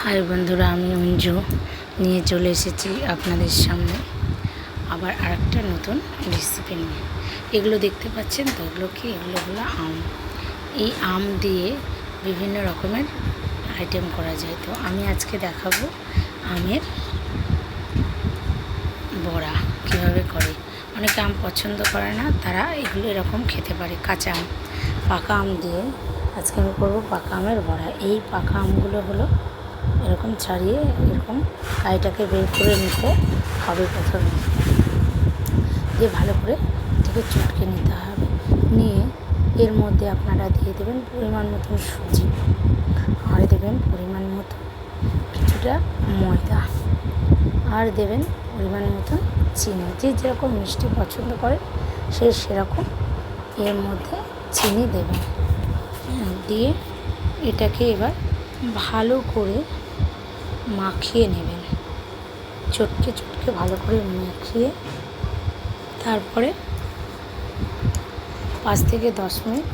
High বন্ধুরা, আমি অঞ্জু নিয়ে চলে এসেছি আপনাদের সামনে আবার আরেকটা নতুন রেসিপি নিয়ে। এগুলো দেখতে পাচ্ছেন তো, এগুলো হলো আম। এই আম দিয়ে বিভিন্ন রকমের আইটেম করা যায়। তো আমি আজকে দেখাবো আমের বড়া কীভাবে করে। অনেকে আম পছন্দ করে না, তারা এগুলো এরকম খেতে পারে। কাঁচা আম, পাকা আম দিয়ে আজকে আমি করবো পাকা আমের বড়া। এই পাকা আমগুলো হলো এরকম ছাড়িয়ে এরকম কাইটাকে বের করে নিতে হবে। প্রথমে দিয়ে ভালো করে এটাকে চটকে নিতে হবে। নিয়ে এর মধ্যে আপনারা দিয়ে দেবেন পরিমাণ মতন সুজি, আর দেবেন পরিমাণ মতো কিছুটা ময়দা, আর দেবেন পরিমাণ মতন চিনি। যে যেরকম মিষ্টি পছন্দ করে সে সেরকম এর মধ্যে চিনি দেবেন। দিয়ে এটাকে এবার ভালো করে মাখিয়ে নেবেন। চটকে চটকে ভালো করে মাখিয়ে তারপরে 5 থেকে 10 মিনিট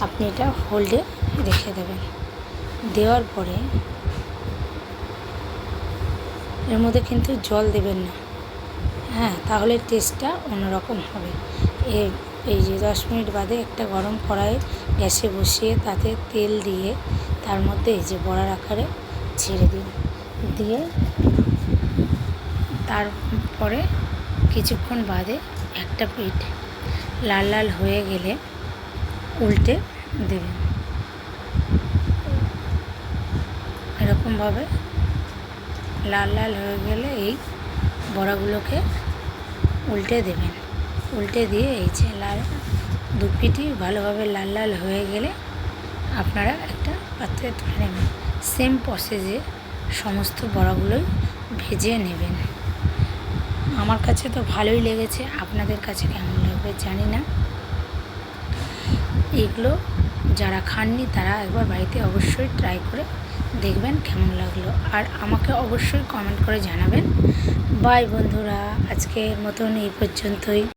আপনি এটা হোল্ডে রেখে দেবেন। দেওয়ার পরে এর মধ্যে কিন্তু জল দেবেন না, তাহলে টেস্টটা অন্যরকম হবে। এই যে 10 মিনিট বাদে একটা গরম কড়াই গ্যাসে বসিয়ে তাতে তেল দিয়ে তার মধ্যে এই যে বড়ার আকারে ছেড়ে দিন। দিয়ে তারপরে কিছুক্ষণ বাদে একটা পিঠ লাল লাল হয়ে গেলে উল্টে দেবেন। এরকমভাবে লাল লাল হয়ে গেলে এই বড়াগুলোকে উল্টে দেবেন। উল্টে দিয়ে এই যে দু পিঠই ভালোভাবে লাল লাল হয়ে গেলে আপনারা একটা পাত্রে তুলে নেবেন। সেম প্রসেসে সমস্ত বড়াগুলোই ভেজে নেবেন। আমার কাছে তো ভালোই লেগেছে, আপনাদের কাছে কেমন লাগবে জানি না। এগুলো যারা খাননি তারা একবার বাড়িতে অবশ্যই ট্রাই করে দেখবেন কেমন লাগলো, আর আমাকে অবশ্যই কমেন্ট করে জানাবেন। বাই বন্ধুরা, আজকের মতন এই পর্যন্তই।